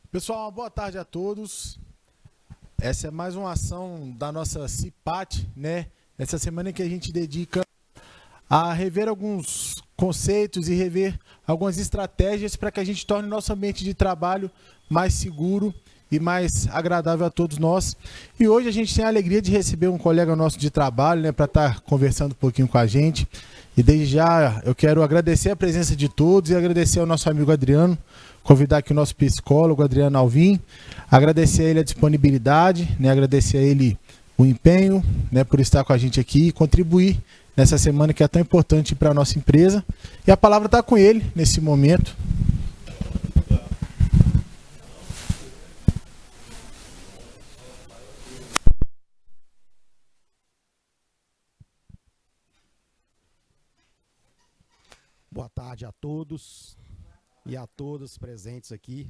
Pessoal, uma boa tarde a todos. Essa é mais uma ação da nossa CIPAT, né? Essa semana que a gente dedica a rever alguns conceitos e rever algumas estratégias para que a gente torne nosso ambiente de trabalho mais seguro e mais agradável a todos nós. E hoje a gente tem a alegria de receber um colega nosso de trabalho, né, para estar conversando um pouquinho com a gente. E desde já eu quero agradecer a presença de todos e agradecer ao nosso amigo Adriano, convidar aqui o nosso psicólogo, Adriano Alvim, agradecer a ele a disponibilidade, né, agradecer a ele o empenho, né, por estar com a gente aqui e contribuir nessa semana que é tão importante para a nossa empresa. E a palavra está com ele nesse momento. Boa tarde a todos e a todas presentes aqui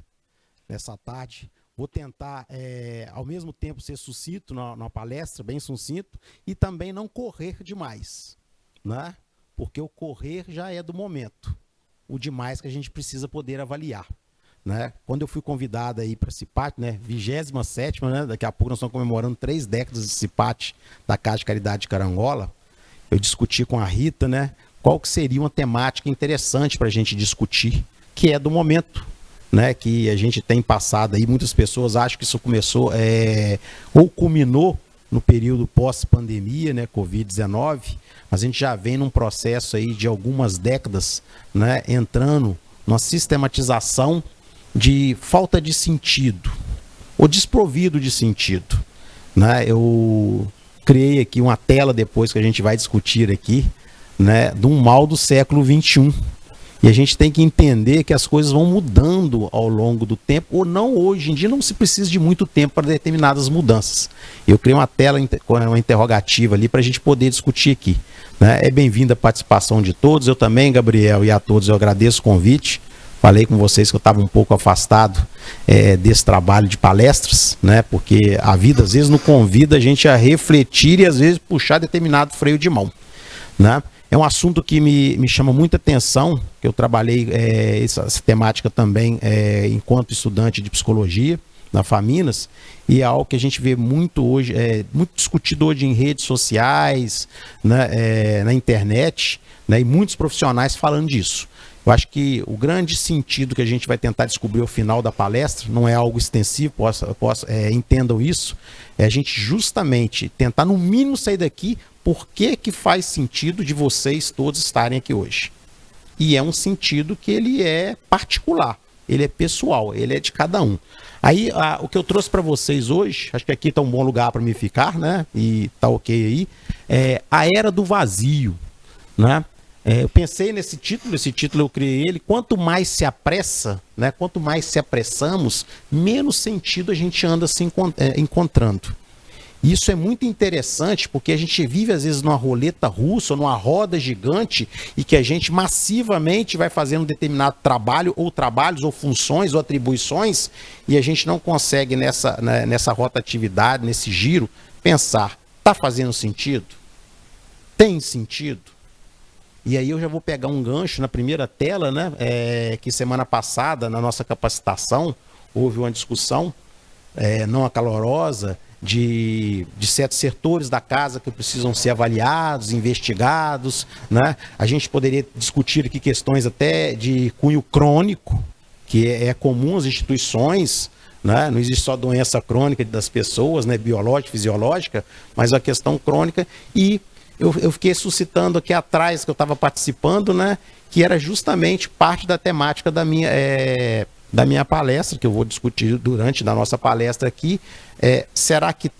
nessa tarde. Vou tentar, ao mesmo tempo, ser sucinto na palestra, bem sucinto, e também não correr demais, né? Porque o correr já é do momento, o demais que a gente precisa poder avaliar, né? Quando eu fui convidado aí para a CIPAT, né, 27ª, né, daqui a pouco nós estamos comemorando 3 décadas de CIPAT da Casa de Caridade de Carangola, eu discuti com a Rita, né, qual que seria uma temática interessante para a gente discutir, que é do momento, né, que a gente tem passado aí. Muitas pessoas acham que isso começou ou culminou no período pós-pandemia, né, Covid-19, mas a gente já vem num processo aí de algumas décadas, né, entrando numa sistematização de falta de sentido, ou desprovido de sentido, né? Eu criei aqui uma tela depois que a gente vai discutir aqui, né, de um mal do século XXI. E a gente tem que entender que as coisas vão mudando ao longo do tempo, ou não. Hoje em dia não se precisa de muito tempo para determinadas mudanças. Eu criei uma tela com uma interrogativa ali para a gente poder discutir aqui, né? É bem-vinda a participação de todos. Eu também, Gabriel, e a todos eu agradeço o convite. Falei com vocês que eu estava um pouco afastado desse trabalho de palestras, né? Porque a vida às vezes não convida a gente a refletir e às vezes puxar determinado freio de mão, né? É um assunto que me chama muita atenção, que eu trabalhei essa temática também enquanto estudante de psicologia na Faminas, e é algo que a gente vê muito hoje, muito discutido hoje em redes sociais, né, na internet, né, e muitos profissionais falando disso. Eu acho que o grande sentido que a gente vai tentar descobrir ao final da palestra, não é algo extensivo, entendam isso, é a gente justamente tentar no mínimo sair daqui por que faz sentido de vocês todos estarem aqui hoje. E é um sentido que ele é particular, ele é pessoal, ele é de cada um. Aí, o que eu trouxe para vocês hoje, acho que aqui está um bom lugar para me ficar, né? E tá ok aí, é a Era do Vazio, né? Eu pensei nesse título eu criei ele. Quanto mais se apressa, né? Quanto mais se apressamos, menos sentido a gente anda se encontrando. Isso é muito interessante porque a gente vive às vezes numa roleta russa, numa roda gigante, e que a gente massivamente vai fazendo um determinado trabalho, ou trabalhos, ou funções, ou atribuições, e a gente não consegue nessa rotatividade, nesse giro, pensar, está fazendo sentido? Tem sentido? E aí eu já vou pegar um gancho na primeira tela, né? Que semana passada, na nossa capacitação, houve uma discussão não acalorosa de certos setores da casa que precisam ser avaliados, investigados, né? A gente poderia discutir aqui questões até de cunho crônico, que é comum às instituições, né? Não existe só doença crônica das pessoas, né? Biológica, fisiológica, mas a questão crônica. E eu fiquei suscitando aqui atrás, que eu estava participando, né? Que era justamente parte da temática da minha palestra, que eu vou discutir durante da nossa palestra aqui. Será que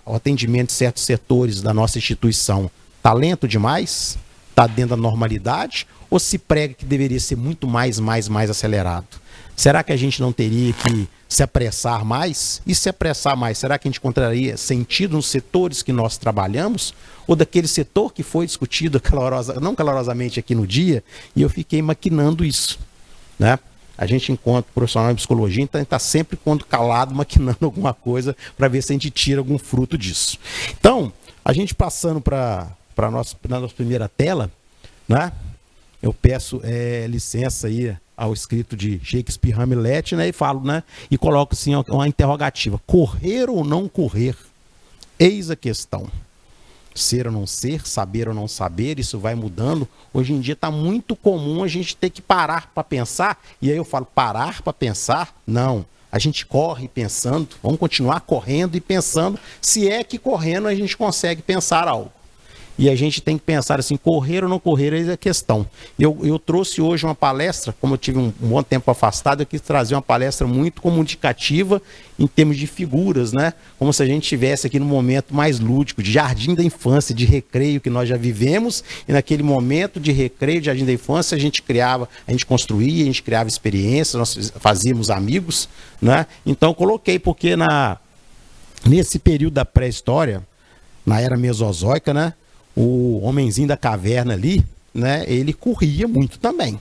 o atendimento de certos setores da nossa instituição está lento demais? Está dentro da normalidade? Ou se prega que deveria ser muito mais acelerado? Será que a gente não teria que se apressar mais? E se apressar mais, será que a gente encontraria sentido nos setores que nós trabalhamos? Ou daquele setor que foi discutido não calorosamente aqui no dia, e eu fiquei maquinando isso, né? A gente, enquanto profissional de psicologia, então está sempre, quando calado, maquinando alguma coisa para ver se a gente tira algum fruto disso. Então, a gente passando para a nossa primeira tela, né? eu peço licença aí ao escrito de Shakespeare Hamlet, né, e falo, né, e coloco assim uma interrogativa: correr ou não correr? Eis a questão. Ser ou não ser, saber ou não saber, isso vai mudando. Hoje em dia está muito comum a gente ter que parar para pensar, e aí eu falo, parar para pensar? Não. A gente corre pensando, vamos continuar correndo e pensando, se é que correndo a gente consegue pensar algo. E a gente tem que pensar assim, correr ou não correr, essa é a questão. Eu trouxe hoje uma palestra, como eu tive um bom tempo afastado, eu quis trazer uma palestra muito comunicativa em termos de figuras, né? Como se a gente estivesse aqui no momento mais lúdico, de jardim da infância, de recreio que nós já vivemos, e naquele momento de recreio, de jardim da infância, a gente criava, a gente construía, a gente criava experiências, nós fazíamos amigos, né? Então eu coloquei, porque nesse período da pré-história, na era mesozoica, né? O homenzinho da caverna ali, né, ele corria muito também,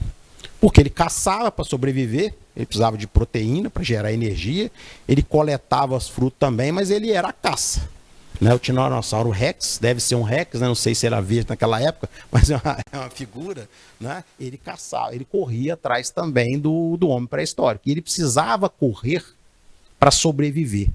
porque ele caçava para sobreviver, ele precisava de proteína para gerar energia, ele coletava os frutos também, mas ele era a caça, né? O Tiranossauro Rex, deve ser um Rex, né? Não sei se era verde naquela época, mas é uma figura, né? Ele caçava, ele corria atrás também do homem pré-histórico, e ele precisava correr para sobreviver.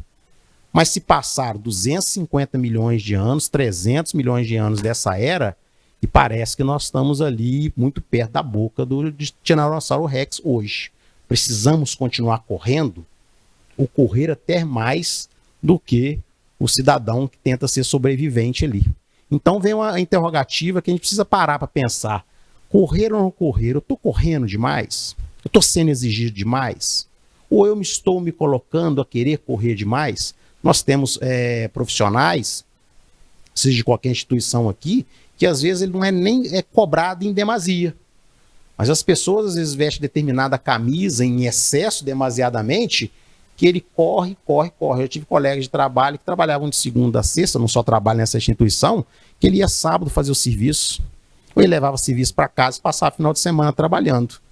Mas se passar 250 milhões de anos, 300 milhões de anos dessa era, e parece que nós estamos ali muito perto da boca do Tiranossauro Rex hoje. Precisamos continuar correndo, ou correr até mais do que o cidadão que tenta ser sobrevivente ali. Então vem uma interrogativa que a gente precisa parar para pensar. Correr ou não correr? Eu estou correndo demais? Eu estou sendo exigido demais? Ou eu estou me colocando a querer correr demais? Nós temos profissionais, seja de qualquer instituição aqui, que às vezes ele não é nem cobrado em demasia. Mas as pessoas às vezes vestem determinada camisa em excesso, demasiadamente, que ele corre. Eu tive colegas de trabalho que trabalhavam de segunda a sexta, não só trabalho nessa instituição, que ele ia sábado fazer o serviço, ou ele levava o serviço para casa e passava o final de semana trabalhando.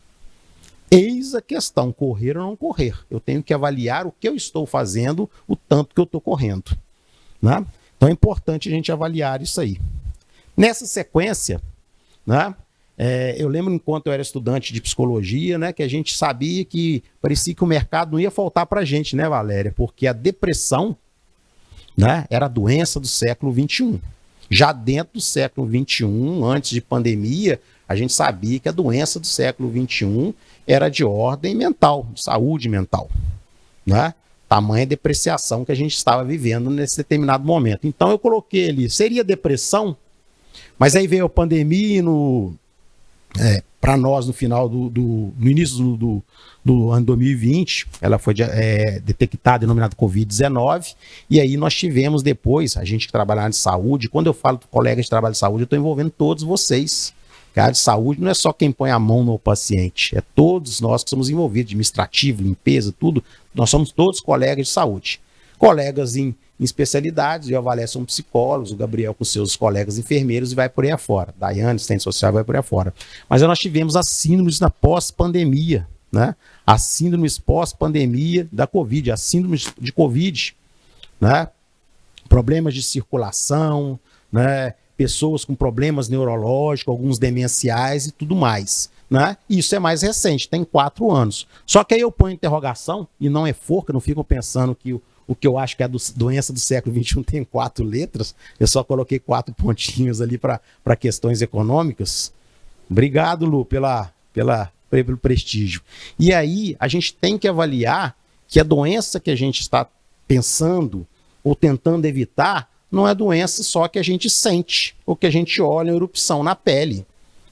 Eis a questão, correr ou não correr. Eu tenho que avaliar o que eu estou fazendo, o tanto que eu estou correndo, né? Então é importante a gente avaliar isso aí. Nessa sequência, né, eu lembro enquanto eu era estudante de psicologia, né, que a gente sabia que parecia que o mercado não ia faltar para a gente, né, Valéria? Porque a depressão, né, era a doença do século XXI. Já dentro do século XXI, antes de pandemia, a gente sabia que a doença do século XXI era de ordem mental, de saúde mental, né? Tamanha depreciação que a gente estava vivendo nesse determinado momento. Então eu coloquei ali, seria depressão, mas aí veio a pandemia para nós no final no início do ano 2020, ela foi detectada, denominada Covid-19, e aí nós tivemos depois, a gente que trabalha de saúde, quando eu falo com colegas de trabalho de saúde, eu estou envolvendo todos vocês. A área de saúde não é só quem põe a mão no paciente, é todos nós que somos envolvidos, administrativo, limpeza, tudo, nós somos todos colegas de saúde. Colegas em especialidades, eu e a Valéria somos psicólogos, o Gabriel com seus colegas enfermeiros e vai por aí afora. Daiane, assistente social, vai por aí afora. Mas nós tivemos as síndromes na pós-pandemia, né? As síndromes pós-pandemia da Covid, as síndromes de Covid, né? Problemas de circulação, né? Pessoas com problemas neurológicos, alguns demenciais e tudo mais, né? Isso é mais recente, tem 4 anos. Só que aí eu ponho interrogação, e não é forca, não fico pensando que o que eu acho que é a doença do século XXI tem 4 letras, eu só coloquei 4 pontinhos ali para questões econômicas. Obrigado, Lu, pelo prestígio. E aí a gente tem que avaliar que a doença que a gente está pensando ou tentando evitar não é doença só que a gente sente, ou que a gente olha em erupção na pele.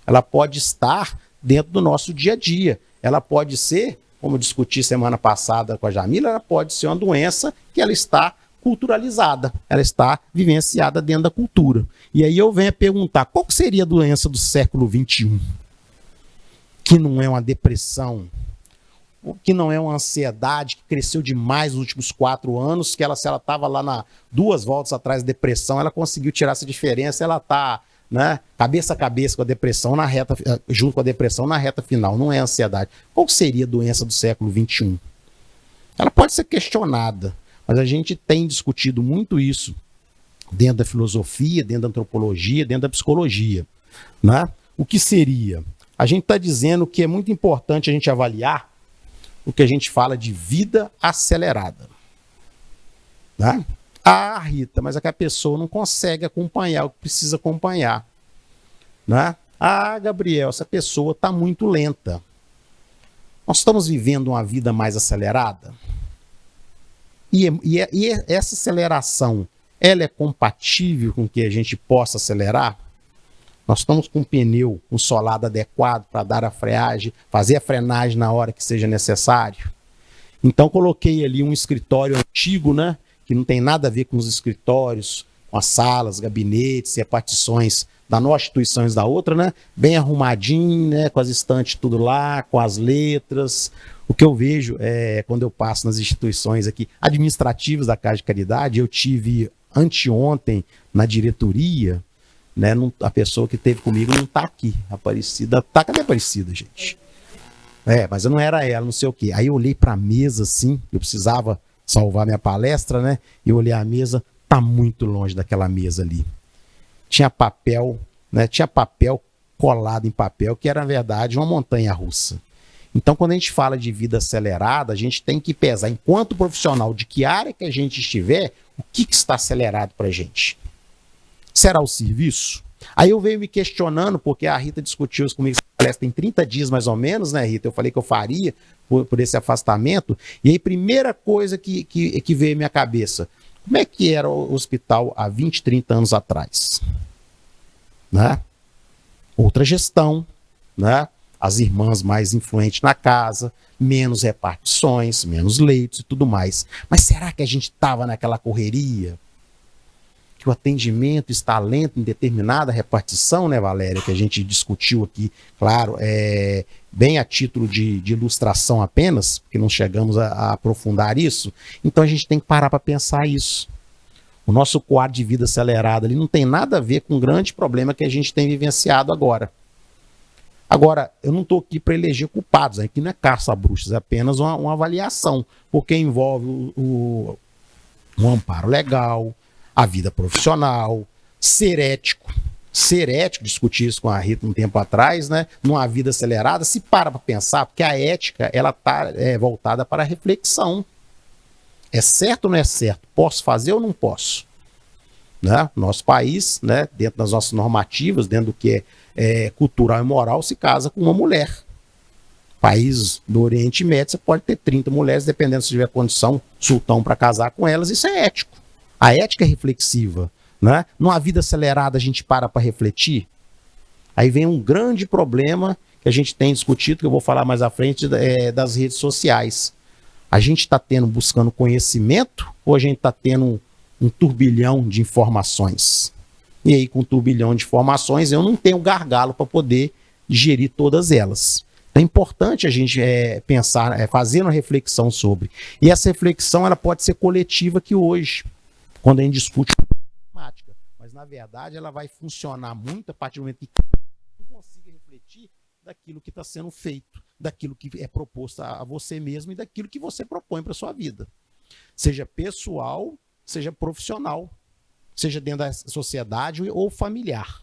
Ela pode estar dentro do nosso dia a dia. Ela pode ser, como eu discuti semana passada com a Jamila, ela pode ser uma doença que ela está culturalizada, ela está vivenciada dentro da cultura. E aí eu venho a perguntar, qual seria a doença do século XXI? Que não é uma depressão, que não é uma ansiedade que cresceu demais nos últimos 4 anos, que se ela estava lá 2 voltas atrás da depressão, ela conseguiu tirar essa diferença, ela está, né, cabeça a cabeça com a depressão, junto com a depressão na reta final, não é ansiedade. Qual seria a doença do século XXI? Ela pode ser questionada, mas a gente tem discutido muito isso dentro da filosofia, dentro da antropologia, dentro da psicologia, né? O que seria? a gente está dizendo que é muito importante a gente avaliar o que a gente fala de vida acelerada. Né? Ah, Rita, mas é que a pessoa não consegue acompanhar o que precisa acompanhar. Né? Ah, Gabriel, essa pessoa está muito lenta. Nós estamos vivendo uma vida mais acelerada? E essa aceleração, ela é compatível com que a gente possa acelerar? Nós estamos com um pneu, um solado adequado para dar a freagem, fazer a frenagem na hora que seja necessário? Então coloquei ali um escritório antigo, né, que não tem nada a ver com os escritórios, com as salas, gabinetes e repartições da nossa instituição e da outra, né, bem arrumadinho, né, com as estantes tudo lá, com as letras. O que eu vejo é, quando eu passo nas instituições aqui administrativas da Casa de Caridade, eu tive anteontem na diretoria, né, a pessoa que esteve comigo não está aqui, a Aparecida, tá, cadê a Aparecida, gente? Mas eu não era ela, não sei o quê. Aí eu olhei para a mesa, assim, eu precisava salvar minha palestra, né, eu olhei a mesa, tá muito longe daquela mesa ali. Tinha papel, né, tinha papel colado em papel, que era, na verdade, uma montanha-russa. Então, quando a gente fala de vida acelerada, a gente tem que pesar, enquanto profissional, de que área que a gente estiver, o que está acelerado para a gente. Será o serviço? Aí eu venho me questionando, porque a Rita discutiu isso comigo, parece tem 30 dias mais ou menos, né, Rita? Eu falei que eu faria por esse afastamento. E aí, primeira coisa que veio à minha cabeça, como é que era o hospital há 20, 30 anos atrás? Né? Outra gestão, né? As irmãs mais influentes na casa, menos repartições, menos leitos e tudo mais. Mas será que a gente estava naquela correria? Que o atendimento está lento em determinada repartição, né, Valéria? Que a gente discutiu aqui, claro, bem a título de ilustração apenas, porque não chegamos a aprofundar isso. Então a gente tem que parar para pensar isso. O nosso quadro de vida acelerado ali não tem nada a ver com o grande problema que a gente tem vivenciado agora. Agora, eu não estou aqui para eleger culpados, aqui não é caça a bruxas, é apenas uma avaliação, porque envolve um amparo legal, a vida profissional, ser ético, discutir isso com a Rita um tempo atrás, né? Numa vida acelerada, se para pensar, porque a ética ela está voltada para a reflexão. É certo ou não é certo? Posso fazer ou não posso? Né? Nosso país, né, dentro das nossas normativas, dentro do que é cultural e moral, se casa com uma mulher. País do Oriente Médio, você pode ter 30 mulheres, dependendo se tiver condição, sultão para casar com elas, isso é ético. A ética é reflexiva. Né? Numa vida acelerada, a gente para refletir. Aí vem um grande problema que a gente tem discutido, que eu vou falar mais à frente, das redes sociais. A gente está buscando conhecimento ou a gente está tendo um turbilhão de informações? E aí, com um turbilhão de informações, eu não tenho gargalo para poder gerir todas elas. É importante a gente pensar, fazer uma reflexão sobre. E essa reflexão ela pode ser coletiva aqui hoje, quando a gente discute matemática. Mas, na verdade, ela vai funcionar muito a partir do momento que você consiga refletir daquilo que está sendo feito, daquilo que é proposto a você mesmo e daquilo que você propõe para a sua vida. Seja pessoal, seja profissional, seja dentro da sociedade ou familiar.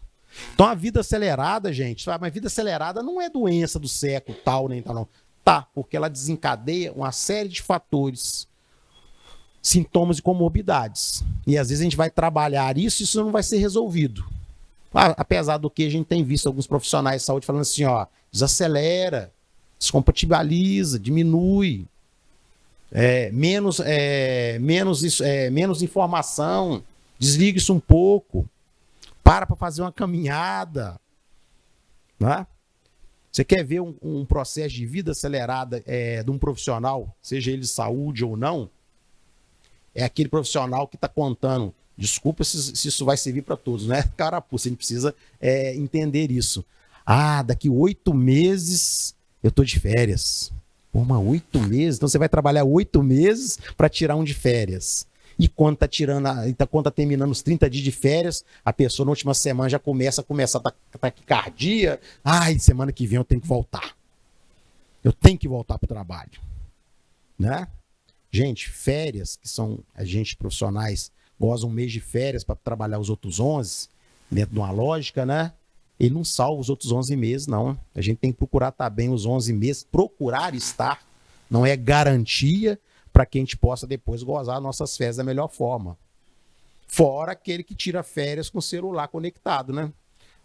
Então a vida acelerada, gente, mas vida acelerada não é doença do século, tal, nem tal, não. Tá, porque ela desencadeia uma série de fatores, sintomas e comorbidades. E às vezes a gente vai trabalhar isso não vai ser resolvido. Apesar do que a gente tem visto alguns profissionais de saúde falando assim, ó, desacelera, descompatibiliza, diminui, menos informação, desliga isso um pouco, para fazer uma caminhada. Né? Você quer ver um processo de vida acelerada de um profissional, seja ele de saúde ou não, é aquele profissional que está contando, desculpa se isso vai servir para todos, né? Carapuça, a gente precisa entender isso. Daqui 8 meses eu tô de férias. Pô, mas 8 meses? Então você vai trabalhar 8 meses para tirar um de férias. E quando tá terminando os 30 dias de férias, a pessoa na última semana já começa a taquicardia. Semana que vem eu tenho que voltar. Eu tenho que voltar para o trabalho. Né? Gente, férias, que são agentes profissionais, gozam um mês de férias para trabalhar os outros 11, dentro de uma lógica, né? ele não salva os outros 11 meses, não. A gente tem que procurar estar bem os 11 meses, procurar estar, não é garantia para que a gente possa depois gozar nossas férias da melhor forma. Fora aquele que tira férias com o celular conectado, né?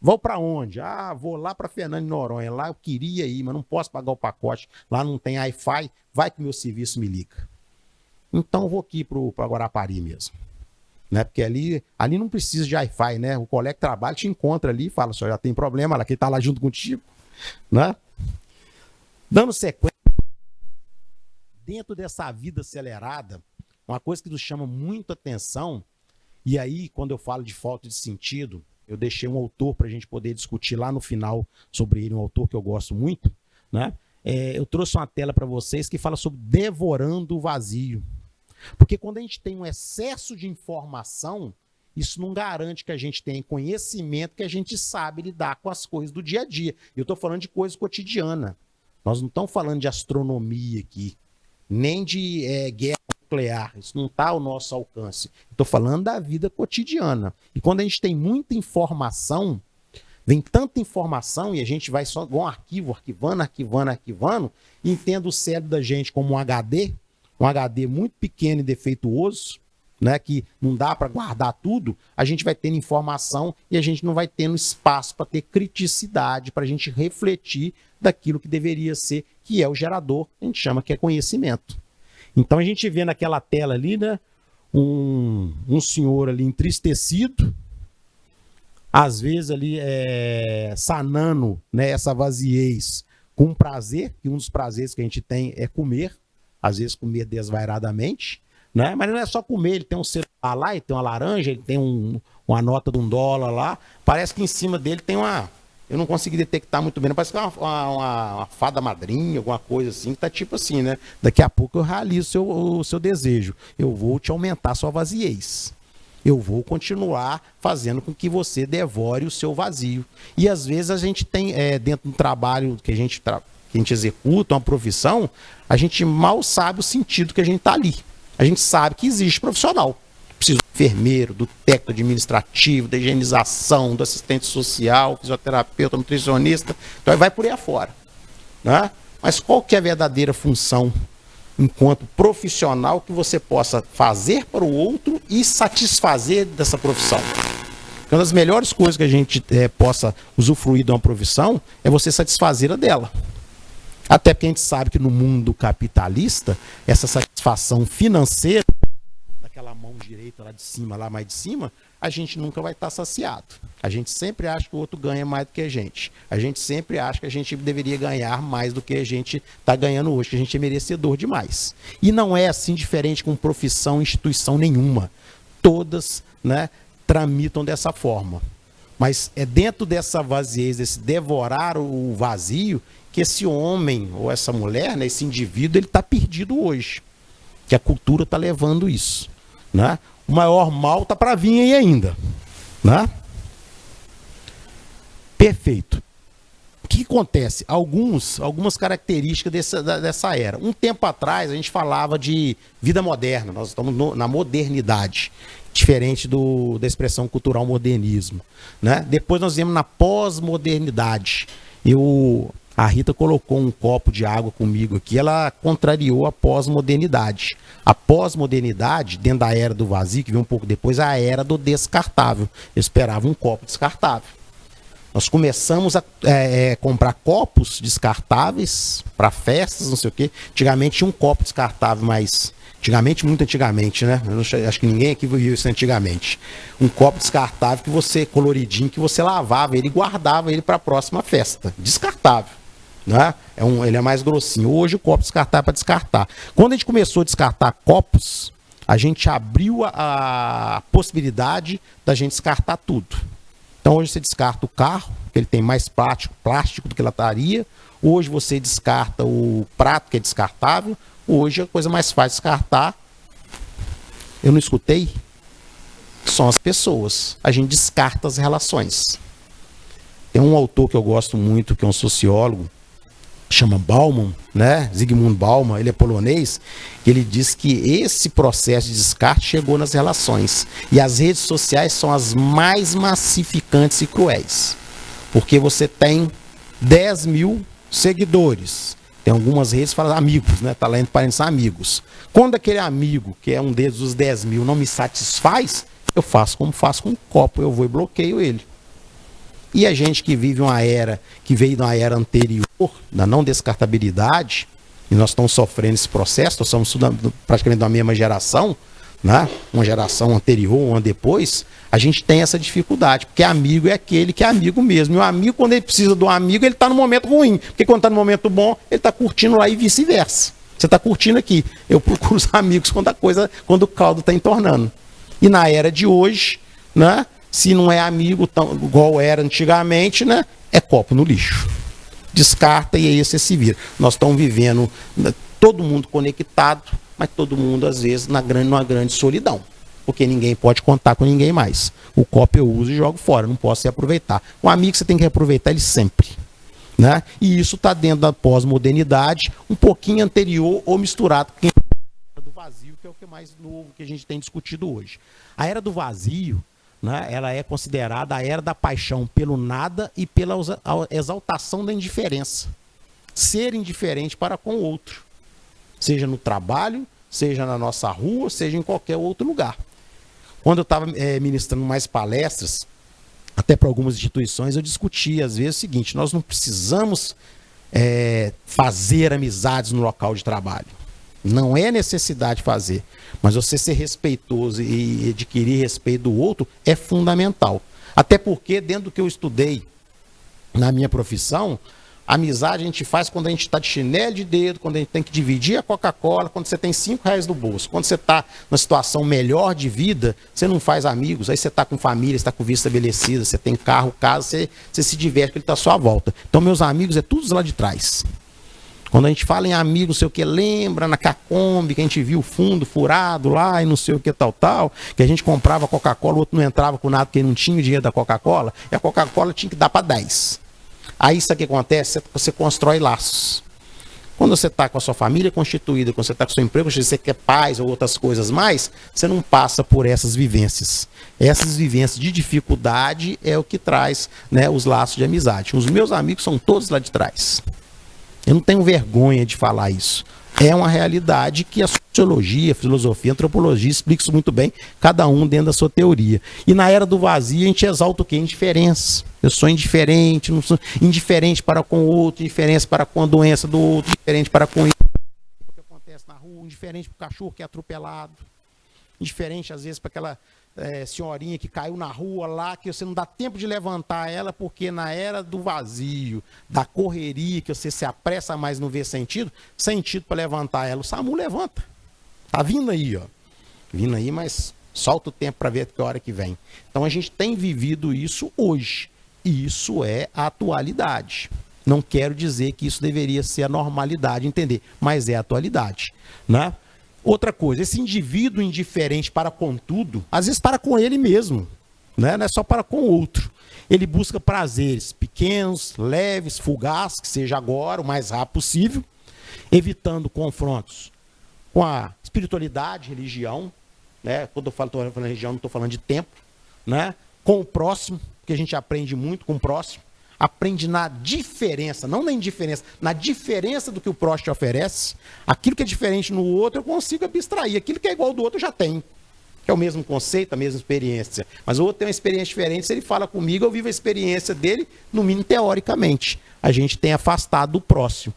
Vou para onde? Ah, vou lá para Fernando de Noronha. Lá eu queria ir, mas não posso pagar o pacote. Lá não tem Wi-Fi, vai que meu serviço me liga. Então eu vou aqui para Guarapari mesmo. Né? Porque ali não precisa de Wi-Fi, né? O colega que trabalha te encontra ali e fala, só já tem problema, lá que está lá junto contigo. Né? Dando sequência, dentro dessa vida acelerada, uma coisa que nos chama muito atenção, e aí quando eu falo de falta de sentido, eu deixei um autor para a gente poder discutir lá no final sobre ele, um autor que eu gosto muito, né? Eu trouxe uma tela para vocês que fala sobre devorando o vazio. Porque quando a gente tem um excesso de informação, isso não garante que a gente tenha conhecimento, que a gente sabe lidar com as coisas do dia a dia. Eu estou falando de coisa cotidiana. Nós não estamos falando de astronomia aqui, nem de guerra nuclear. Isso não está ao nosso alcance. Estou falando da vida cotidiana. E quando a gente tem muita informação, vem tanta informação e a gente vai só igual um arquivo, arquivando, e entenda o cérebro da gente como um HD muito pequeno e defeituoso, né, que não dá para guardar tudo, a gente vai tendo informação e a gente não vai tendo espaço para ter criticidade, para a gente refletir daquilo que deveria ser, que é o gerador, a gente chama que é conhecimento. Então a gente vê naquela tela ali, né, um senhor ali entristecido, às vezes ali sanando, né, essa vaziez com prazer, que um dos prazeres que a gente tem é comer, às vezes comer desvairadamente, né? Mas não é só comer, ele tem um celular lá, ele tem uma laranja, ele tem uma nota de $1 lá, parece que em cima dele tem uma... Eu não consegui detectar muito bem, parece que é uma fada madrinha, alguma coisa assim, que tá tipo assim, né? Daqui a pouco eu realizo o seu desejo, eu vou te aumentar a sua vaziez. Eu vou continuar fazendo com que você devore o seu vazio. E às vezes a gente tem, dentro do trabalho que a gente executa, uma profissão, a gente mal sabe o sentido que a gente está ali. A gente sabe que existe profissional. Precisa do enfermeiro, do técnico administrativo, da higienização, do assistente social, fisioterapeuta, nutricionista, então vai por aí afora. Né? Mas qual que é a verdadeira função enquanto profissional que você possa fazer para o outro e satisfazer dessa profissão? Uma das melhores coisas que a gente possa usufruir de uma profissão é você satisfazer a dela. Até porque a gente sabe que no mundo capitalista, essa satisfação financeira, daquela mão direita lá de cima, lá mais de cima, a gente nunca vai estar saciado. A gente sempre acha que o outro ganha mais do que a gente. A gente sempre acha que a gente deveria ganhar mais do que a gente está ganhando hoje, que a gente é merecedor demais. E não é assim diferente com profissão, instituição nenhuma. Todas, né, tramitam dessa forma. Mas é dentro dessa vaziez, desse devorar o vazio, que esse homem ou essa mulher, né, esse indivíduo, ele está perdido hoje. Que a cultura está levando isso. Né? O maior mal está para vir aí ainda. Né? Perfeito. O que acontece? Algumas características dessa era. Um tempo atrás a gente falava de vida moderna, nós estamos na modernidade, diferente da expressão cultural modernismo. Né? Depois nós vemos na pós-modernidade. A Rita colocou um copo de água comigo aqui, ela contrariou a pós-modernidade. A pós-modernidade, dentro da era do vazio, que veio um pouco depois, a era do descartável. Eu esperava um copo descartável. Nós começamos a comprar copos descartáveis para festas, não sei o quê. Antigamente tinha um copo descartável, mas... muito antigamente, né? Acho que ninguém aqui viu isso antigamente. Um copo descartável coloridinho, que você lavava ele e guardava ele para a próxima festa. Descartável. Né? Ele é mais grossinho. Hoje o copo descartável é para descartar. Quando a gente começou a descartar copos, a gente abriu a possibilidade da gente descartar tudo. Então hoje você descarta o carro, que ele tem mais plástico do que lataria. Hoje você descarta o prato, que é descartável. Hoje a coisa mais fácil de descartar, eu não escutei, são as pessoas. A gente descarta as relações. Tem um autor que eu gosto muito, que é um sociólogo, chama Bauman, né? Zygmunt Bauman, ele é polonês, que ele diz que esse processo de descarte chegou nas relações. E as redes sociais são as mais massificantes e cruéis. Porque você tem 10 mil seguidores. Tem algumas redes que falam amigos, né? Tá lá entre parênteses, amigos. Quando aquele amigo, que é um deles dos 10 mil, não me satisfaz, eu faço como faço com um copo, eu vou e bloqueio ele. E a gente que vive uma era, que veio de uma era anterior, da não descartabilidade, e nós estamos sofrendo esse processo, nós somos praticamente da mesma geração, né? Uma geração anterior, uma depois, a gente tem essa dificuldade, porque amigo é aquele que é amigo mesmo. E o amigo, quando ele precisa do amigo, ele está no momento ruim, porque quando está no momento bom, ele está curtindo lá e vice-versa. Você está curtindo aqui, eu procuro os amigos quando o caldo está entornando. E na era de hoje, né? Se não é amigo igual era antigamente, né? É copo no lixo. Descarta e aí você se vira. Nós estamos vivendo, todo mundo conectado, mas todo mundo, às vezes, numa grande solidão. Porque ninguém pode contar com ninguém mais. O copo eu uso e jogo fora, não posso reaproveitar. O amigo você tem que reaproveitar ele sempre. Né? E isso está dentro da pós-modernidade, um pouquinho anterior ou misturado com a era do vazio, que é o que é mais novo que a gente tem discutido hoje. A era do vazio, né, ela é considerada a era da paixão pelo nada e pela exaltação da indiferença. Ser indiferente para com o outro. Seja no trabalho, seja na nossa rua, seja em qualquer outro lugar. Quando eu estava ministrando mais palestras, até para algumas instituições, eu discutia às vezes o seguinte: nós não precisamos fazer amizades no local de trabalho. Não é necessidade fazer, mas você ser respeitoso e adquirir respeito do outro é fundamental. Até porque, dentro do que eu estudei na minha profissão, a amizade a gente faz quando a gente está de chinelo de dedo, quando a gente tem que dividir a Coca-Cola, quando você tem R$5 no bolso. Quando você está numa situação melhor de vida, você não faz amigos, aí você está com família, você está com vida estabelecida, você tem carro, casa, você se diverte, porque ele está à sua volta. Então, meus amigos, é tudo lá de trás. Quando a gente fala em amigos, sei o que, lembra na Cacombi, que a gente viu o fundo furado lá e não sei o que tal, que a gente comprava Coca-Cola, o outro não entrava com nada porque não tinha o dinheiro da Coca-Cola, e a Coca-Cola tinha que dar para 10. Aí isso que acontece, você constrói laços. Quando você está com a sua família constituída, quando você está com o seu emprego, você quer paz ou outras coisas mais, você não passa por essas vivências. Essas vivências de dificuldade é o que traz, né, os laços de amizade. Os meus amigos são todos lá de trás. Eu não tenho vergonha de falar isso. É uma realidade que a sociologia, a filosofia, a antropologia explica isso muito bem, cada um dentro da sua teoria. E na era do vazio a gente exalta o quê? Indiferença. Eu sou indiferente, não sou indiferente para com o outro, indiferente para com a doença do outro, indiferente para com isso. O que acontece na rua, indiferente para o cachorro que é atropelado, indiferente às vezes para aquela senhorinha que caiu na rua lá, que você não dá tempo de levantar ela, porque na era do vazio, da correria, que você se apressa mais, não vê sentido para levantar ela. O SAMU levanta. Tá vindo aí, ó. Vindo aí, mas solta o tempo para ver que hora que vem. Então a gente tem vivido isso hoje. E isso é a atualidade. Não quero dizer que isso deveria ser a normalidade, entender, mas é a atualidade, né? Outra coisa, esse indivíduo indiferente para com tudo, às vezes para com ele mesmo, né? Não é só para com o outro. Ele busca prazeres pequenos, leves, fugazes, que seja agora, o mais rápido possível, evitando confrontos com a espiritualidade, religião, né? Quando eu falo religião, não estou falando de templo, né? Com o próximo, porque a gente aprende muito com o próximo. Aprende na diferença, não na indiferença, na diferença do que o próximo te oferece. Aquilo que é diferente no outro eu consigo abstrair, aquilo que é igual ao do outro eu já tenho. Que é o mesmo conceito, a mesma experiência. Mas o outro tem uma experiência diferente, se ele fala comigo, eu vivo a experiência dele, no mínimo teoricamente. A gente tem afastado do próximo.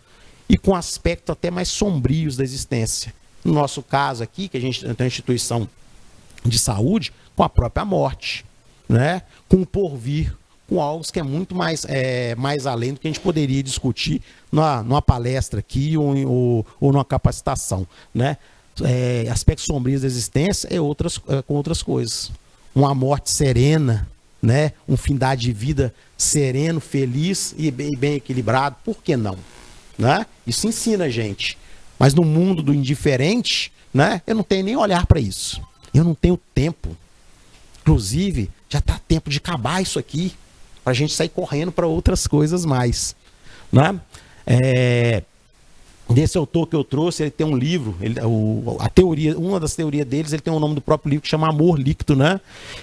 E com aspectos até mais sombrios da existência. No nosso caso aqui, que a gente tem uma instituição de saúde, com a própria morte, né? Com o porvir, com algo que é muito mais além do que a gente poderia discutir numa palestra aqui ou numa capacitação, né? Aspectos sombrios da existência com outras coisas. Uma morte serena, né? Um findar de vida sereno, feliz e bem equilibrado, por que não? Né? Isso ensina a gente. Mas no mundo do indiferente, né? Eu não tenho nem olhar para isso. Eu não tenho tempo. Inclusive, já está tempo de acabar isso aqui, para a gente sair correndo para outras coisas mais, né? Desse autor que eu trouxe, ele tem um livro, uma das teorias deles, ele tem o nome do próprio livro que chama Amor Líquido, né?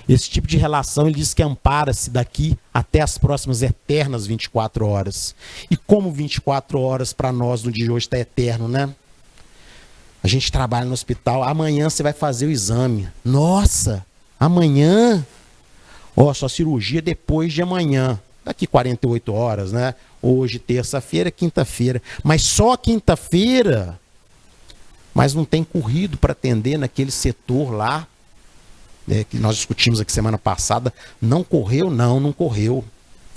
Esse tipo de relação, ele diz que ampara-se daqui até as próximas eternas 24 horas. E como 24 horas para nós no dia de hoje está eterno, né? A gente trabalha no hospital, amanhã você vai fazer o exame. Nossa, amanhã? Ó, sua cirurgia depois de amanhã. Daqui 48 horas, né? Hoje, terça-feira, quinta-feira. Mas só quinta-feira. Mas não tem corrido para atender naquele setor lá, né, que nós discutimos aqui semana passada. Não correu? Não correu.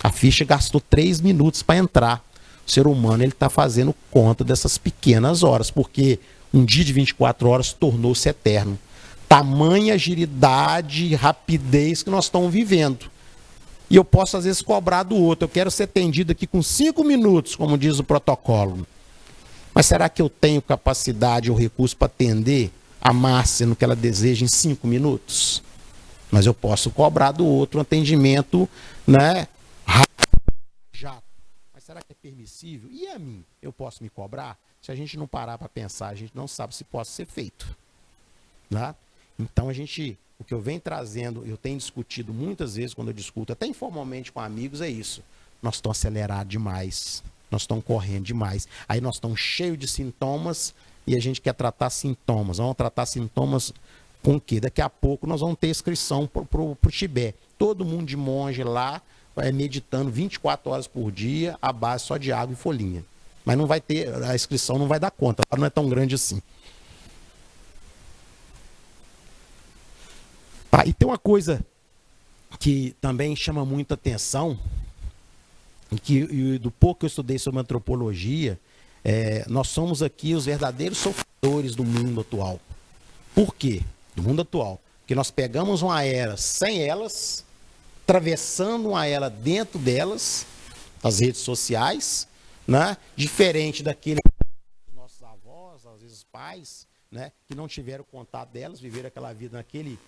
A ficha gastou 3 minutos para entrar. O ser humano está fazendo conta dessas pequenas horas, porque um dia de 24 horas tornou-se eterno. Tamanha agilidade e rapidez que nós estamos vivendo. E eu posso, às vezes, cobrar do outro. Eu quero ser atendido aqui com 5 minutos, como diz o protocolo. Mas será que eu tenho capacidade ou recurso para atender a Márcia no que ela deseja em 5 minutos? Mas eu posso cobrar do outro um atendimento, né, rápido, já. Mas será que é permissível? E a mim? Eu posso me cobrar? Se a gente não parar para pensar, a gente não sabe se pode ser feito. Tá? Então, o que eu venho trazendo, eu tenho discutido muitas vezes, quando eu discuto, até informalmente com amigos, é isso. Nós estamos acelerados demais, nós estamos correndo demais. Aí nós estamos cheios de sintomas e a gente quer tratar sintomas. Vamos tratar sintomas com o quê? Daqui a pouco nós vamos ter inscrição para o Tibete. Todo mundo de monge lá, meditando 24 horas por dia, à base só de água e folhinha. Mas não vai ter, a inscrição não vai dar conta, não é tão grande assim. E tem uma coisa que também chama muita atenção, e do pouco que eu estudei sobre antropologia, nós somos aqui os verdadeiros sofredores do mundo atual. Por quê? Do mundo atual. Porque nós pegamos uma era sem elas, atravessando uma era dentro delas, as redes sociais, né? Diferente daquele dos nossos avós, às vezes pais, né? Que não tiveram contato delas, viveram aquela vida naquele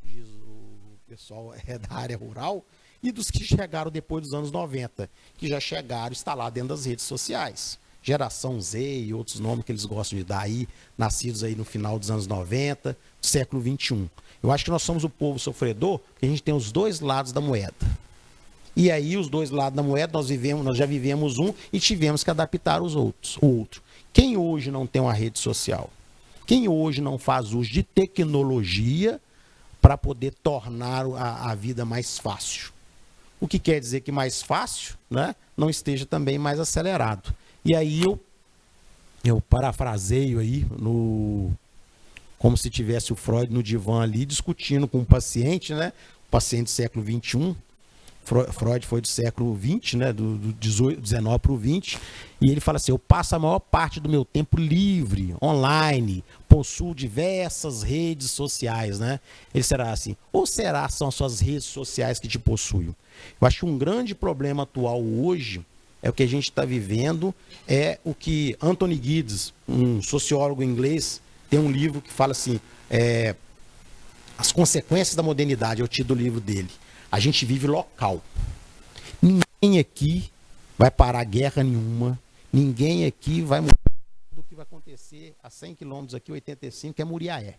diz o pessoal da área rural, e dos que chegaram depois dos anos 90, que já chegaram, está lá dentro das redes sociais. Geração Z e outros nomes que eles gostam de dar aí, nascidos aí no final dos anos 90, do século 21. Eu acho que nós somos o povo sofredor, porque a gente tem os dois lados da moeda. E aí, os dois lados da moeda, nós já vivemos um e tivemos que adaptar o outro. Quem hoje não tem uma rede social? Quem hoje não faz uso de tecnologia para poder tornar a vida mais fácil? O que quer dizer que mais fácil, né, não esteja também mais acelerado. E aí eu parafraseio aí, como se tivesse o Freud no divã ali, discutindo com um paciente, né, paciente do século XXI. Freud foi do século XX, né, do 19 para o 20, e ele fala assim: eu passo a maior parte do meu tempo livre, online, possuo diversas redes sociais, né? Ele será assim, ou são as suas redes sociais que te possuem? Eu acho que um grande problema atual hoje é o que a gente está vivendo, é o que Anthony Giddens, um sociólogo inglês, tem um livro que fala assim, As Consequências da Modernidade, é o título do livro dele. A gente vive local. Ninguém aqui vai parar guerra nenhuma. Ninguém aqui vai mudar do que vai acontecer a 100 quilômetros aqui, 85, que é Muriaé.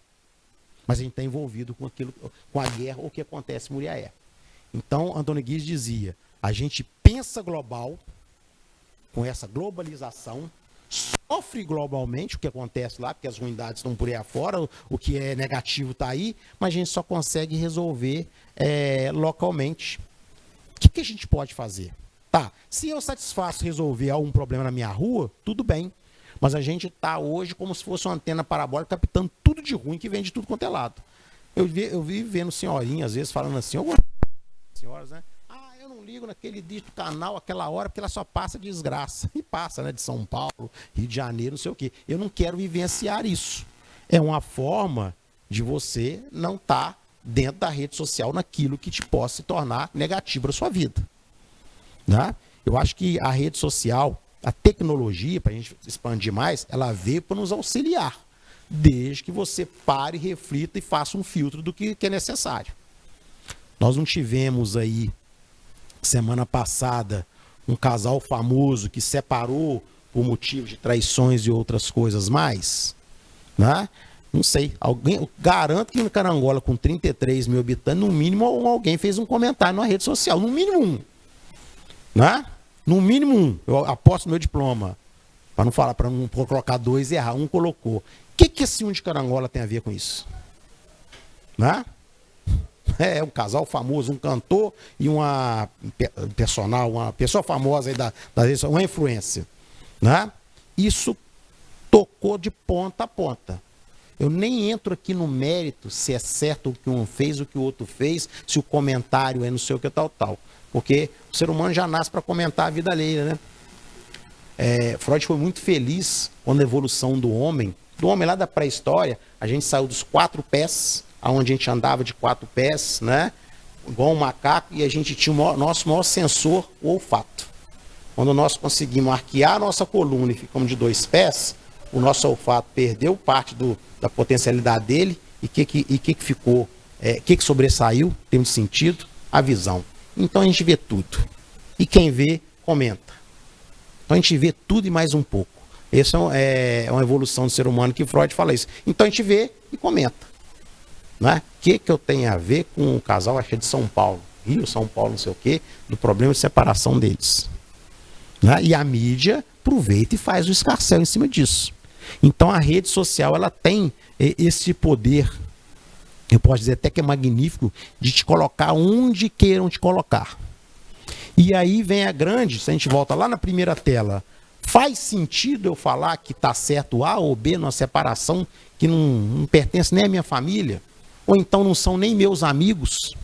Mas a gente está envolvido com a guerra, o que acontece em Muriaé. Então, Antônio Guiz dizia, a gente pensa global, com essa globalização, sofre globalmente o que acontece lá, porque as ruindades estão por aí afora, o que é negativo está aí, mas a gente só consegue resolver localmente. O que a gente pode fazer? Tá, se eu satisfaço resolver algum problema na minha rua, tudo bem. Mas a gente está hoje como se fosse uma antena parabólica captando tudo de ruim que vem de tudo quanto é lado. Eu vi vendo senhorinha, às vezes, falando assim, eu gosto de senhoras, né? Eu não ligo naquele dito canal aquela hora, porque ela só passa desgraça. E passa, né? De São Paulo, Rio de Janeiro, não sei o quê. Eu não quero vivenciar isso. É uma forma de você não estar dentro da rede social naquilo que te possa se tornar negativo para a sua vida. Né? Eu acho que a rede social, a tecnologia, para a gente expandir mais, ela veio para nos auxiliar. Desde que você pare, reflita e faça um filtro do que é necessário. Nós não tivemos aí, semana passada, um casal famoso que separou por motivo de traições e outras coisas mais, né? Não sei, eu garanto que no Carangola, com 33 mil habitantes, no mínimo alguém fez um comentário na rede social, no mínimo um, né? No mínimo um, eu aposto no meu diploma, para não falar, para não colocar dois e errar, um colocou. O que esse um de Carangola tem a ver com isso? Né? É um casal famoso, um cantor e uma pessoa famosa aí uma influência, né? Isso tocou de ponta a ponta. Eu nem entro aqui no mérito se é certo o que um fez, o que o outro fez, se o comentário é não sei o que tal. Porque o ser humano já nasce para comentar a vida alheia, né? Freud foi muito feliz quando a evolução do homem lá da pré-história, a gente saiu dos 4 pés, aonde a gente andava de 4 pés, né? Igual um macaco, e a gente tinha nosso maior sensor, o olfato. Quando nós conseguimos arquear a nossa coluna e ficamos de 2 pés, o nosso olfato perdeu parte da potencialidade dele, e o que ficou, que sobressaiu, tem um sentido? A visão. Então a gente vê tudo. E quem vê, comenta. Então a gente vê tudo e mais um pouco. Essa é uma evolução do ser humano que Freud fala isso. Então a gente vê e comenta. Né? O que eu tenho a ver com o casal, acho que é de São Paulo, Rio, São Paulo, não sei o quê, do problema de separação deles. Né? E a mídia aproveita e faz o escarcéu em cima disso. Então a rede social, ela tem esse poder, eu posso dizer até que é magnífico, de te colocar onde queiram te colocar. E aí vem a grande, se a gente volta lá na primeira tela, faz sentido eu falar que está certo A ou B numa separação que não pertence nem à minha família? Ou então não são nem meus amigos?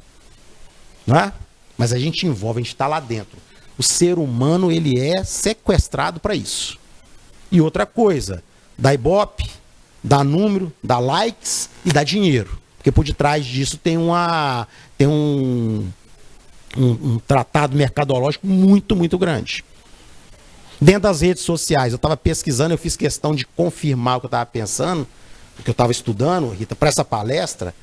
Né? Mas a gente envolve, a gente está lá dentro. O ser humano, ele é sequestrado para isso. E outra coisa, dá ibope, dá número, dá likes e dá dinheiro. Porque por detrás disso tem um tratado mercadológico muito, muito grande. Dentro das redes sociais, eu estava pesquisando, eu fiz questão de confirmar o que eu estava pensando, o que eu estava estudando, Rita, para essa palestra,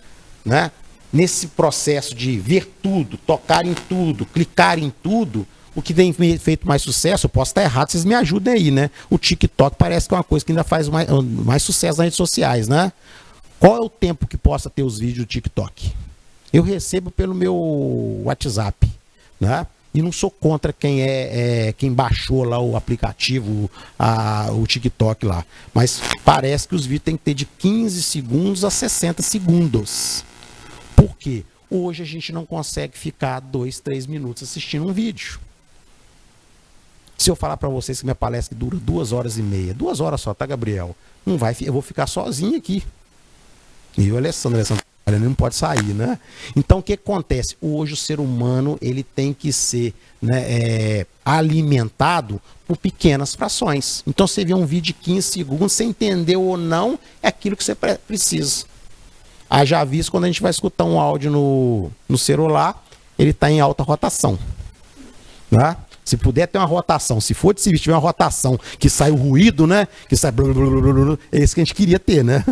né? Nesse processo de ver tudo, tocar em tudo, clicar em tudo, o que tem feito mais sucesso, eu posso estar errado, vocês me ajudem aí, né? O TikTok parece que é uma coisa que ainda faz mais sucesso nas redes sociais, né? Qual é o tempo que possa ter os vídeos do TikTok? Eu recebo pelo meu WhatsApp, né? E não sou contra quem baixou lá o aplicativo, o TikTok lá. Mas parece que os vídeos têm que ter de 15 segundos a 60 segundos. Por quê? Hoje a gente não consegue ficar 2, 3 minutos assistindo um vídeo. Se eu falar para vocês que minha palestra dura 2 horas e meia, 2 horas só, tá, Gabriel? Não vai, eu vou ficar sozinho aqui. E o Alessandro não pode sair, né? Então o que acontece? Hoje o ser humano ele tem que ser, né, alimentado por pequenas frações. Então você vê um vídeo de 15 segundos, você entendeu ou não, é aquilo que você precisa. Já visto quando a gente vai escutar um áudio no celular, ele está em alta rotação. Né? Se puder ter uma rotação, se for de serviço, tiver uma rotação que sai o ruído, né? Que sai blá, blá, blá, blá, blá, é isso que a gente queria ter, né?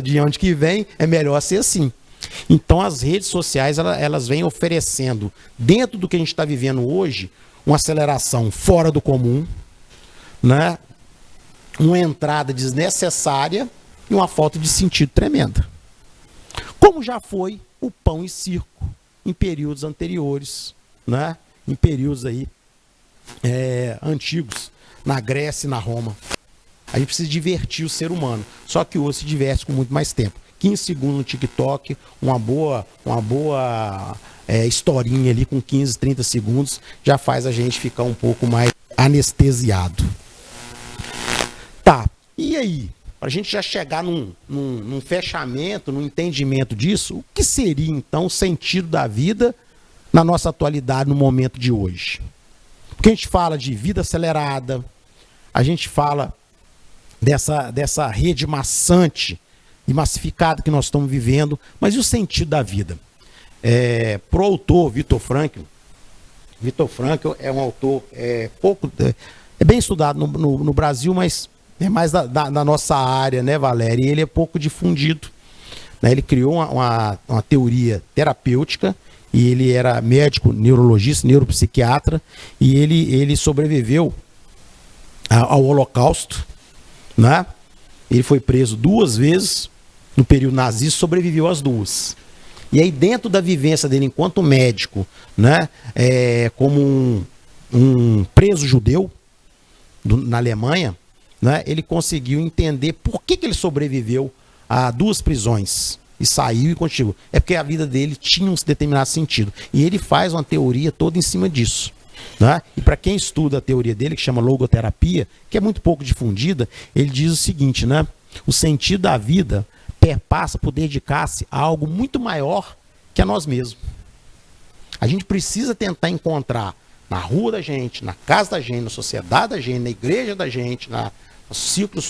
De onde que vem, é melhor ser assim. Então as redes sociais, elas vêm oferecendo, dentro do que a gente está vivendo hoje, uma aceleração fora do comum, né? Uma entrada desnecessária e uma falta de sentido tremenda. Como já foi o pão e circo em períodos anteriores, né? Em períodos aí antigos, na Grécia e na Roma. A gente precisa divertir o ser humano, só que hoje se diverte com muito mais tempo. 15 segundos no TikTok, uma boa historinha ali com 15, 30 segundos, já faz a gente ficar um pouco mais anestesiado. Tá, e aí? Para a gente já chegar num fechamento, num entendimento disso, o que seria então o sentido da vida na nossa atualidade, no momento de hoje? Porque a gente fala de vida acelerada, a gente fala dessa rede maçante e massificada que nós estamos vivendo, mas e o sentido da vida? Para o autor Viktor Frankl é um autor bem estudado no Brasil, mas é mais da nossa área, né, Valéria? E ele é pouco difundido. Né? Ele criou uma teoria terapêutica e ele era médico, neurologista, neuropsiquiatra, e ele sobreviveu ao Holocausto, né? Ele foi preso 2 vezes no período nazista, sobreviveu às 2. E aí, dentro da vivência dele enquanto médico, né, como um preso judeu na Alemanha, né, ele conseguiu entender por que ele sobreviveu a 2 prisões e saiu e continuou. É porque a vida dele tinha um determinado sentido. E ele faz uma teoria toda em cima disso. Né? E para quem estuda a teoria dele, que chama logoterapia, que é muito pouco difundida, ele diz o seguinte, né? O sentido da vida perpassa por dedicar-se a algo muito maior que a nós mesmos. A gente precisa tentar encontrar na rua da gente, na casa da gente, na sociedade da gente, na igreja da gente, no ciclo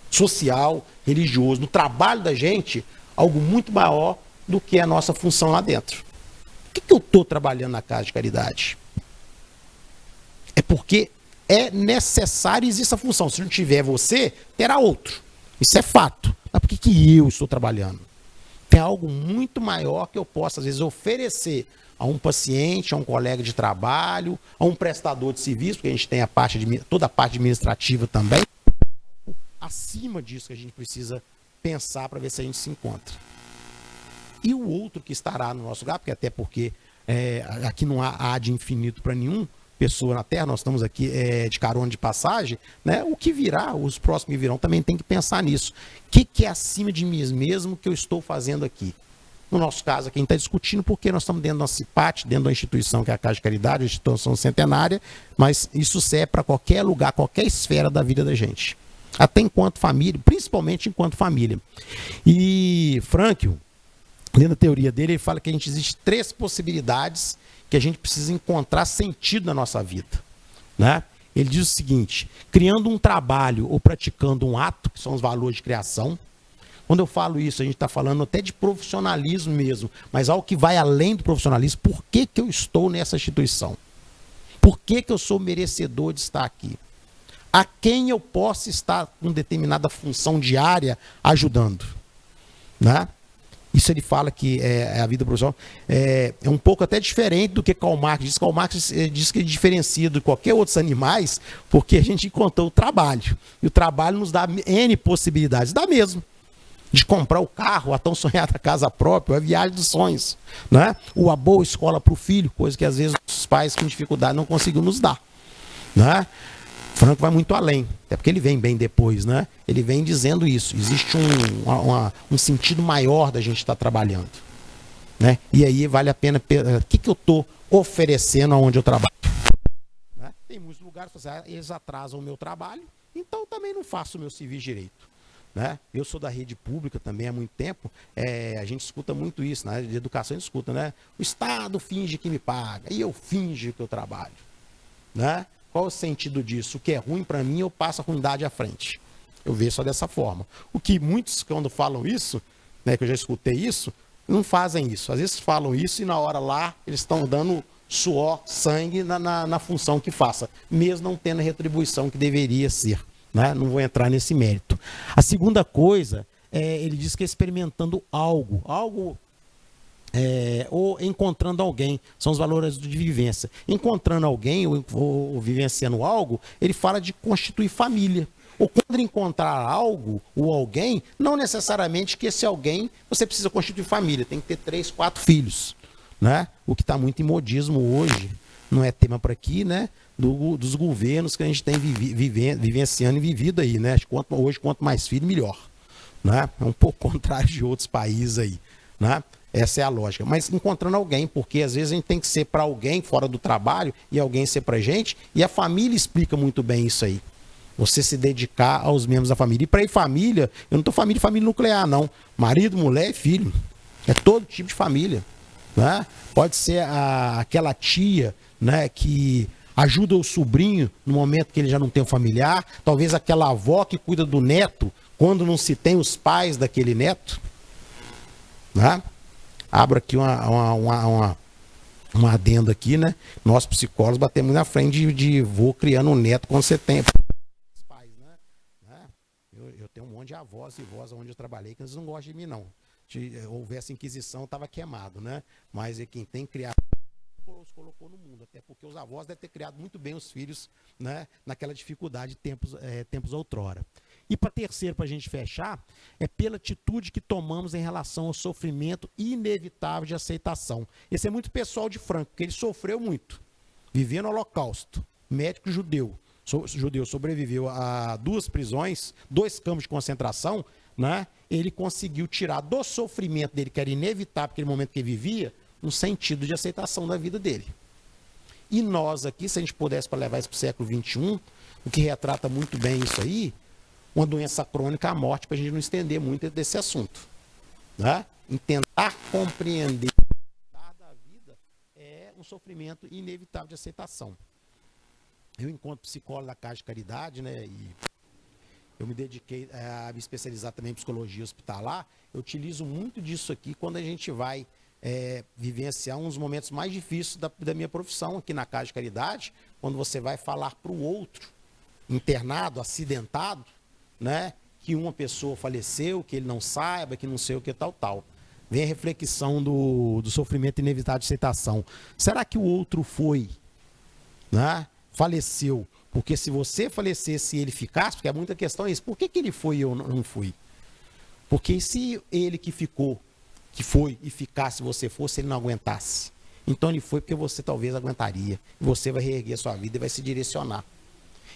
social, religioso, no trabalho da gente, algo muito maior do que a nossa função lá dentro. Por que eu estou trabalhando na casa de caridade? É porque é necessário existir essa função. Se não tiver você, terá outro. Isso é fato. Mas por que eu estou trabalhando? Tem algo muito maior que eu posso, às vezes, oferecer a um paciente, a um colega de trabalho, a um prestador de serviço, porque a gente tem toda a parte administrativa também. Acima disso que a gente precisa pensar para ver se a gente se encontra. E o outro que estará no nosso lugar, porque aqui não há de infinito para nenhum pessoa na Terra, nós estamos aqui de carona de passagem, né? O que virá, os próximos que virão, também tem que pensar nisso. O que é acima de mim mesmo que eu estou fazendo aqui? No nosso caso, aqui a gente está discutindo porque nós estamos dentro da CIPAT, dentro da instituição que é a Casa de Caridade, a instituição centenária, mas isso serve para qualquer lugar, qualquer esfera da vida da gente. Até enquanto família, principalmente enquanto família. E Frankl, dentro da teoria dele, ele fala que existe 3 possibilidades que a gente precisa encontrar sentido na nossa vida, né? Ele diz o seguinte: criando um trabalho ou praticando um ato, que são os valores de criação. Quando eu falo isso, a gente está falando até de profissionalismo mesmo, mas algo que vai além do profissionalismo. Por que eu estou nessa instituição? Por que eu sou merecedor de estar aqui? A quem eu posso estar com determinada função diária ajudando, né? Isso ele fala que a vida profissional é um pouco até diferente do que Karl Marx diz. Karl Marx diz que ele diferencia de qualquer outros animais porque a gente encontrou o trabalho. E o trabalho nos dá N possibilidades. Dá mesmo. De comprar o carro, a tão sonhada casa própria, a viagem dos sonhos, né? Ou a boa escola para o filho, coisa que às vezes os pais com dificuldade não conseguiram nos dar, né? Frankl vai muito além, até porque ele vem bem depois, né? Ele vem dizendo isso. Existe um sentido maior da gente estar trabalhando, né? E aí vale a pena, o que eu estou oferecendo aonde eu trabalho? Né? Tem muitos lugares que eles atrasam o meu trabalho, então eu também não faço o meu serviço direito. Né? Eu sou da rede pública também há muito tempo, a gente escuta muito isso, na área de educação a gente escuta, né? O Estado finge que me paga, e eu finge que eu trabalho, né? Qual o sentido disso? O que é ruim para mim, eu passo a ruindade à frente. Eu vejo só dessa forma. O que muitos, quando falam isso, né, que eu já escutei isso, não fazem isso. Às vezes falam isso e na hora lá, eles estão dando suor, sangue na função que faça, mesmo não tendo a retribuição que deveria ser. Né? Não vou entrar nesse mérito. A segunda coisa, ele diz que é experimentando algo ou encontrando alguém, são os valores de vivência. Encontrando alguém ou vivenciando algo, ele fala de constituir família. Ou quando encontrar algo ou alguém, não necessariamente que esse alguém você precisa constituir família, tem que ter 3, 4 filhos. Né? O que está muito em modismo hoje, não é tema para aqui, né? Dos governos que a gente tem vivenciando e vivido aí, né? Hoje, quanto mais filho, melhor. Né? É um pouco contrário de outros países aí. Né? Essa é a lógica. Mas encontrando alguém, porque às vezes a gente tem que ser para alguém fora do trabalho e alguém ser para a gente, e a família explica muito bem isso aí. Você se dedicar aos membros da família. E para ir família, eu não estou falando de família nuclear, não. Marido, mulher e filho. É todo tipo de família. Né? Pode ser aquela tia, né, que ajuda o sobrinho no momento que ele já não tem um familiar. Talvez aquela avó que cuida do neto quando não se tem os pais daquele neto. Né? Abro aqui uma adenda aqui, né? Nós psicólogos batemos na frente de vô criando um neto quando você tem pais, né? Eu tenho um monte de avós e vós onde eu trabalhei que eles não gostam de mim, não. houvesse inquisição, estava queimado, né? Mas é quem tem criado os colocou no mundo, até porque os avós devem ter criado muito bem os filhos, né, naquela dificuldade tempos outrora. E para terceiro, para a gente fechar, é pela atitude que tomamos em relação ao sofrimento inevitável de aceitação. Esse é muito pessoal de Franco, porque ele sofreu muito, vivendo no Holocausto, médico judeu sobreviveu a 2 prisões, 2 campos de concentração, né? Ele conseguiu tirar do sofrimento dele, que era inevitável naquele momento que ele vivia, um sentido de aceitação da vida dele. E nós aqui, se a gente pudesse para levar isso para o século XXI, o que retrata muito bem isso aí, uma doença crônica, a morte, para a gente não estender muito desse assunto. Né? Em tentar compreender da vida é um sofrimento inevitável de aceitação. Eu, enquanto psicólogo da Casa de Caridade, né, e eu me dediquei a me especializar também em psicologia hospitalar, eu utilizo muito disso aqui quando a gente vai vivenciar uns momentos mais difíceis da minha profissão aqui na Casa de Caridade, quando você vai falar para o outro, internado, acidentado, né, que uma pessoa faleceu, que ele não saiba, que não sei o que tal. Vem a reflexão do sofrimento inevitável de aceitação. Será que o outro foi, né, faleceu? Porque se você falecesse e ele ficasse, porque muita questão é isso, por que ele foi e eu não fui? Porque se ele que ficou, que foi e ficasse, você fosse, ele não aguentasse. Então ele foi porque você talvez aguentaria. Você vai reerguer a sua vida e vai se direcionar.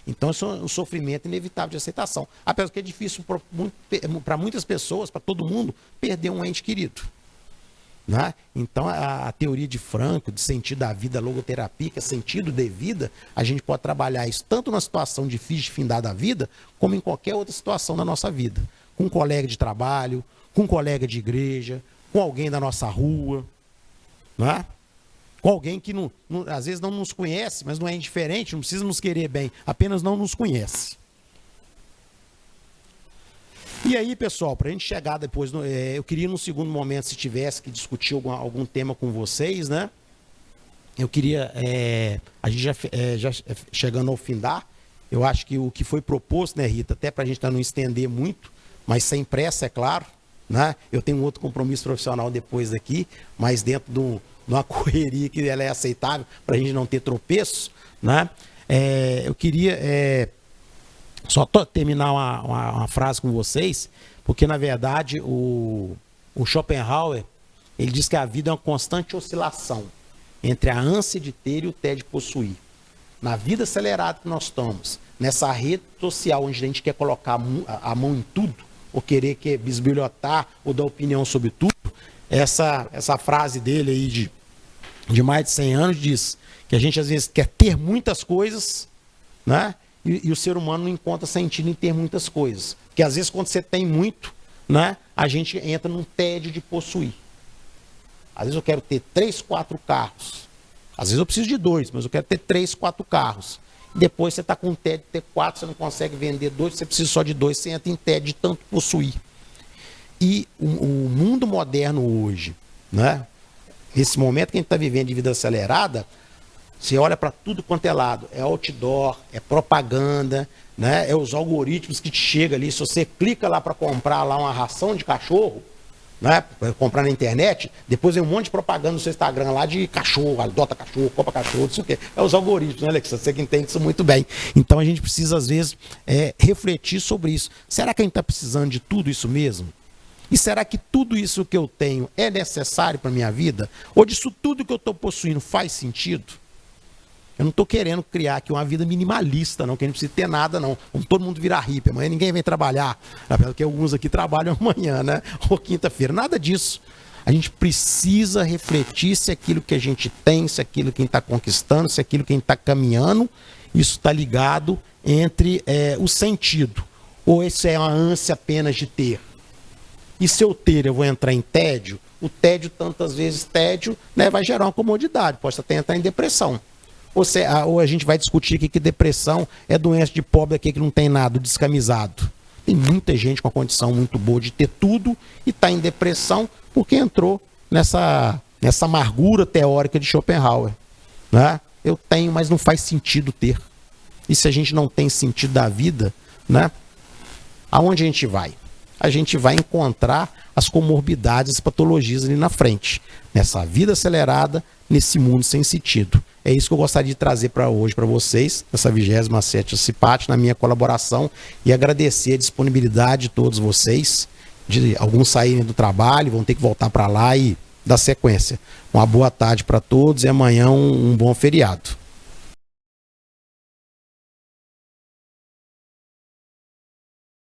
Então isso é um sofrimento inevitável de aceitação. Apesar que é difícil para muitas pessoas, para todo mundo, perder um ente querido. Né? Então a teoria de Franco, de sentido da vida, a logoterapia, que é sentido de vida, a gente pode trabalhar isso tanto na situação difícil de findar da vida, como em qualquer outra situação da nossa vida. Com um colega de trabalho, com um colega de igreja, com alguém da nossa rua, né? Com alguém que às vezes não nos conhece, mas não é indiferente, não precisa nos querer bem, apenas não nos conhece. E aí, pessoal, para a gente chegar depois, eu queria num segundo momento, se tivesse que discutir algum tema com vocês, né? Eu queria, a gente já chegando ao findar, eu acho que o que foi proposto, né, Rita, até para a gente não estender muito, mas sem pressa, é claro, né? Eu tenho um outro compromisso profissional depois daqui, mas dentro de uma correria que ela é aceitável para a gente não ter tropeço, né? Eu queria só terminar uma frase com vocês, porque na verdade o Schopenhauer, ele diz que a vida é uma constante oscilação entre a ânsia de ter e o tédio de possuir. Na vida acelerada que nós estamos, nessa rede social onde a gente quer colocar a mão em tudo, ou querer bisbilhotar ou dar opinião sobre tudo, essa frase dele aí de mais de 100 anos diz que a gente às vezes quer ter muitas coisas, né? E o ser humano não encontra sentido em ter muitas coisas. Porque às vezes quando você tem muito, né, a gente entra num tédio de possuir. Às vezes eu quero ter 3, 4 carros. Às vezes eu preciso de 2, mas eu quero ter 3, 4 carros. Depois você está com tédio de ter 4, você não consegue vender 2, você precisa só de 2, você entra em tédio de tanto possuir. E o mundo moderno hoje, né, nesse momento que a gente está vivendo de vida acelerada, você olha para tudo quanto é lado, é outdoor, é propaganda, né, é os algoritmos que te chegam ali, se você clica lá para comprar lá uma ração de cachorro, né, para comprar na internet, depois vem um monte de propaganda no seu Instagram lá de cachorro, adota cachorro, compra cachorro, não sei o quê. É os algoritmos, né, Alex? Você que entende isso muito bem. Então a gente precisa, às vezes, refletir sobre isso. Será que a gente está precisando de tudo isso mesmo? E será que tudo isso que eu tenho é necessário para a minha vida? Ou disso tudo que eu estou possuindo faz sentido? Eu não estou querendo criar aqui uma vida minimalista, não, que a gente não precisa ter nada, não. Vamos todo mundo virar hippie. Amanhã ninguém vem trabalhar. Porque alguns aqui trabalham amanhã, né? Ou quinta-feira. Nada disso. A gente precisa refletir se aquilo que a gente tem, se aquilo que a gente está conquistando, se aquilo que a gente está caminhando, isso está ligado entre o sentido. Ou isso é uma ânsia apenas de ter. E se eu ter, eu vou entrar em tédio? O tédio, tantas vezes, tédio, né, vai gerar uma comodidade. Pode até entrar em depressão. Ou a gente vai discutir aqui que depressão é doença de pobre aqui que não tem nada, descamisado. Tem muita gente com uma condição muito boa de ter tudo e está em depressão porque entrou nessa amargura teórica de Schopenhauer. Né? Eu tenho, mas não faz sentido ter. E se a gente não tem sentido da vida, né? Aonde a gente vai? a gente vai encontrar as comorbidades, as patologias ali na frente. Nessa vida acelerada, nesse mundo sem sentido. É isso que eu gostaria de trazer para hoje para vocês, nessa 27ª CIPAT, na minha colaboração, e agradecer a disponibilidade de todos vocês, de alguns saírem do trabalho, vão ter que voltar para lá e dar sequência. Uma boa tarde para todos e amanhã um bom feriado.